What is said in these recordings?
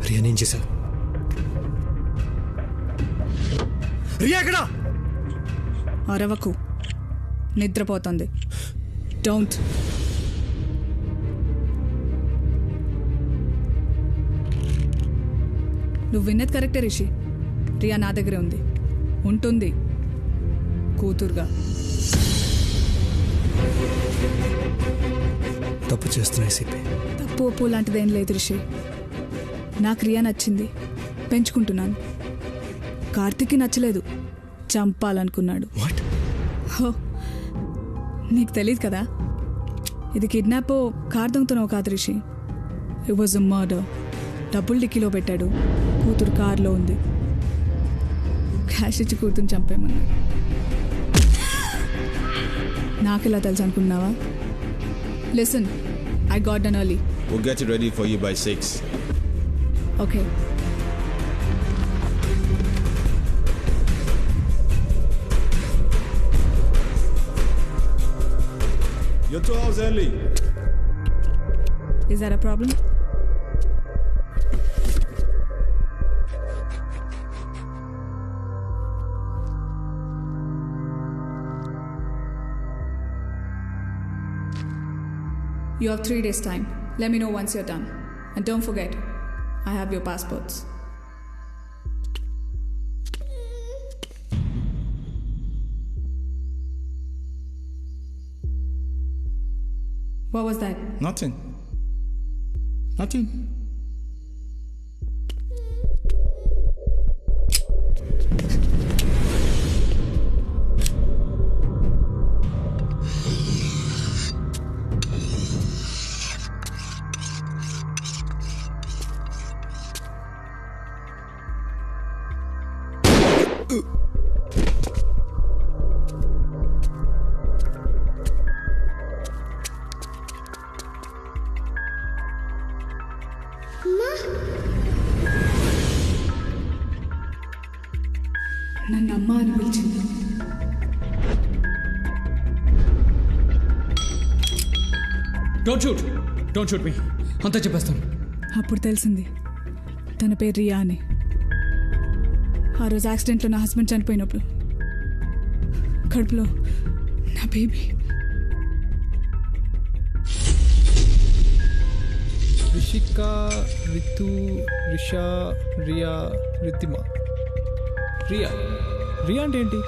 రియా ఏం చేశావు? రియా ఎక్కడా? అరవకు, నిద్రపోతుంది. డోంట్. నువ్వు విన్నది కరెక్టే రిషి. రియా నా దగ్గరే ఉంది, ఉంటుంది కూతురుగా. తప్పు చేస్తున్నాయి సిపి. తప్పు ఒప్పు లాంటిదేం లేదు రిషి. నాకు రియా నచ్చింది, పెంచుకుంటున్నాను. కార్తిక్కి నచ్చలేదు, చంపాలనుకున్నాడు. వాట్? హో, నీకు తెలీదు కదా, ఇది కిడ్నాప్ కార్ దొంగతనం కాదు Rishi. It was a murder. డబ్బులు డిక్కీలో పెట్టాడు, కూతురు కార్లో ఉంది. క్యాష్ ఇచ్చి కూతురుని చంపేమన్నాడు. నాకెలా తెలుసు అనుకున్నావా? Listen, I got done early. We'll get it ready for you by 6. Okay. You're 2 hours early. Is that a problem? You have 3 days time. Let me know once you're done. And don't forget, I have your passports. What was that? Nothing. Nothing. నన్ను అమ్మ అని పిలిచింది. Don't shoot మీ, అంతా చెప్పేస్తాను. అప్పుడు తెలిసింది తన పేరు రియా అని. ఆ రోజు యాక్సిడెంట్లో నా హస్బెండ్ చనిపోయినప్పుడు కడుపులో నా బేబీ. రిషిక, రితు, రిషా, రియా, రితిమా. రియా రియా అంటే ఏంటి?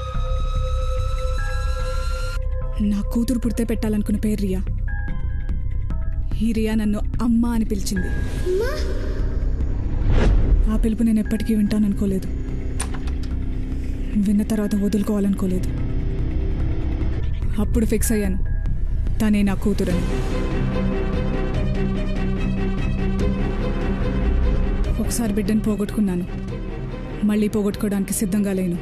నా కూతురు పుడితే పెట్టాలనుకున్న పేరు రియా. ఈ రియా నన్ను అమ్మ అని పిలిచింది. ఆ పిలుపు నేను ఎప్పటికీ వింటాననుకోలేదు, విన్న తర్వాత వదులుకోవాలనుకోలేదు. అప్పుడు ఫిక్స్ అయ్యాను, తనే నా కూతురని. ఒకసారి బిడ్డను పోగొట్టుకున్నాను, మళ్ళీ పోగొట్టుకోవడానికి సిద్ధంగా లేను.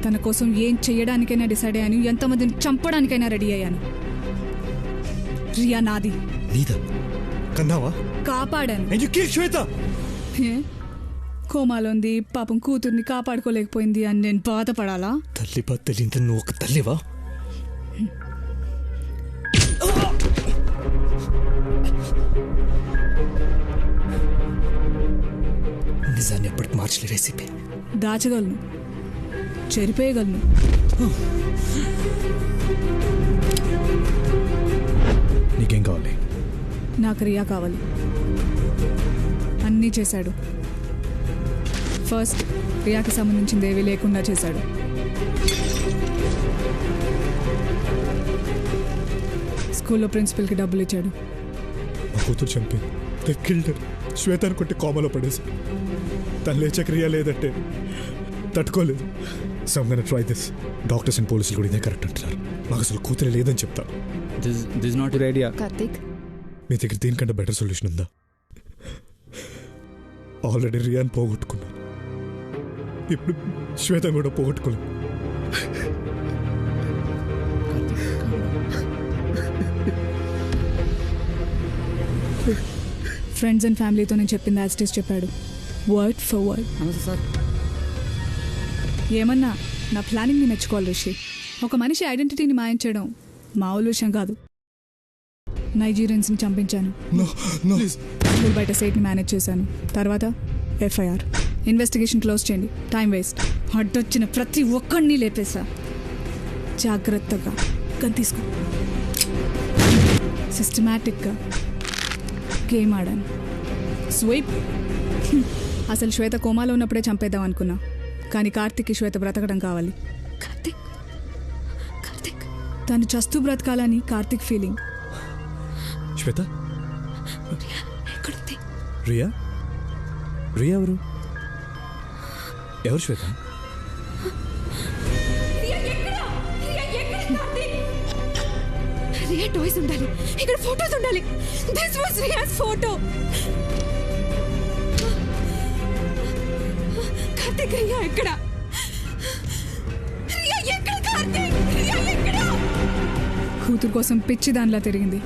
తన కోసం ఏం చెయ్యడానికైనా డిసైడ్ అయ్యాను, ఎంతమందిని చంపడానికైనా రెడీ అయ్యాను. రియా నాది. నీదా? కన్నావా? కాపాడాను. And you killed Shweta. కోమాలో ఉంది, పాపం కూతుర్ని కాపాడుకోలేకపోయింది అని నేను బాధపడాలా? తల్లి తెలియదు, నువ్వు ఒక తల్లివా? నిజాన్ని ఎప్పటికి మార్చలే రెసిపీ. దాచగలను, చెరిపేయగలను. నీకేం కావాలి? నాకు రియా కావాలి. అన్నీ చేశాడు. ఫస్ట్ రియాకి సంబంధించింది ఏవీ లేకుండా చేశాడు. స్కూల్లో ప్రిన్సిపల్కి డబ్బులు ఇచ్చాడు. మా కూతురు చంపింది. శ్వేతను కొట్టి కోమలో పడేసి తను లేచక రియా లేదంటే తట్టుకోలేదు. So I'm gonna try this. Doctors and పోలీసులు కూడా ఇదే కరెక్ట్ అంటున్నారు. మాకు అసలు కూతురు లేదని చెప్తారు. This not good idea. Karthik, మీ దగ్గర దీనికంటే బెటర్ సొల్యూషన్ ఉందా? ఆల్రెడీ రియాని పోగొట్టుకున్నాను, ఇప్పుడు శ్వేత కూడా పోగొట్టుకోలేదు. ఫ్రెండ్స్ అండ్ ఫ్యామిలీతో నేను చెప్పింది యాజ్ ఇట్ ఈస్ చెప్పాడు, వర్డ్ ఫర్ వర్డ్. సార్ ఏమన్నా నా ప్లానింగ్ని మెచ్చుకోవాలి రిషి. ఒక మనిషి ఐడెంటిటీని మాయం చేయడం మామూలు విషయం కాదు. నైజీరియన్స్ని చంపించాను. నో నో స్కూల్ బయట సేట్ని మేనేజ్ చేశాను. తర్వాత ఎఫ్ఐఆర్. ఇన్వెస్టిగేషన్ క్లోజ్ చేయండి. Time waste. అడ్డొచ్చిన ప్రతి ఒక్కడిని లేపేశా. జాగ్రత్తగా గన్ తీసుకో. సిస్టమాటిక్గా గేమ్ ఆడాను. స్వీప్. అసలు శ్వేత కోమాలో ఉన్నప్పుడే చంపేద్దాం అనుకున్నా, కానీ కార్తిక్కి శ్వేత బ్రతకడం కావాలి. కార్తిక్ కార్తిక్ తను చస్తూ బ్రతకాలని కార్తిక్ ఫీలింగ్. శ్వేత ఎక్కడుంది? రియా రియా ఎవరు ఎవరు శ్వేత? రియా టాయ్స్ ఉండాలి, ఇక్కడ ఫోటోస్ ఉండాలి. This was Ria's photo. Karthik Ria ఎక్కడ? రియా ఎక్కడ? కార్తిక్ రియా ఎక్కడ? కూతురు కోసం పిచ్చి దానిలా తిరిగింది.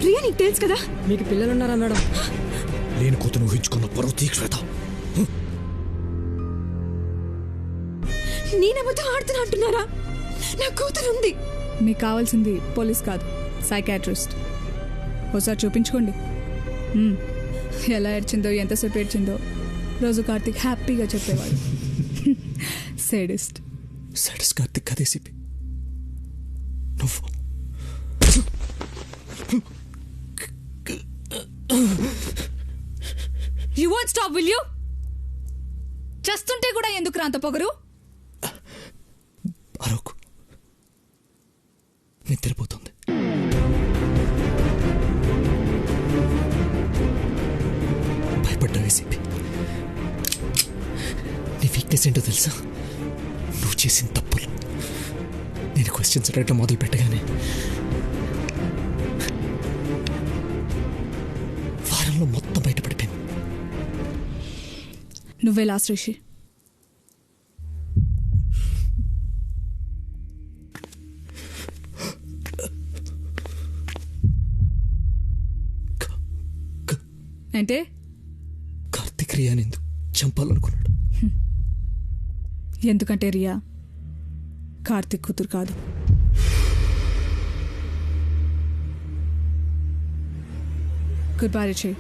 రియా నీకు తెలుసు కదా? మీకు పిల్లలున్నారా మేడం? లేని కూతురు ఊహించుకున్న పరువు తీక్ శ్వేత. నేనెవరితో ఆడుతున్నా అంటున్నారా? నా కూతురు ఉంది. మీకు కావాల్సింది పోలీస్ కాదు, సైకాట్రిస్ట్. ఒకసారి చూపించుకోండి. ఎలా ఏడ్చిందో, ఎంతసేపు ఏడ్చిందో రోజు కార్తిక్ హ్యాపీగా చెప్పేవాడు. సేడిస్ట్. సాడస్ కార్తిక్ కదే సిపి. నువ్వు you won't stop, will you? చేస్తుంటే కూడా ఎందుకు రాంత పొగరు? అరవకు, నిద్రపోతుంది. భయపడ్డావే సిపి. నీ వీక్నెస్ ఏంటో తెలుసా? నువ్వు చేసిన తప్పులు. నేను క్వశ్చన్స్ అడగటం మొదలు పెట్టగానే వారంలో మొత్తం బయటపడిపోయింది. నువ్వే లాస్ట్ రిషి. అంటే కార్తిక్ రియాని ఎందుకు చంపాలనుకున్నాడు? ఎందుకంటే రియా కార్తిక్ కూతురు కాదు. Good bye Rishi.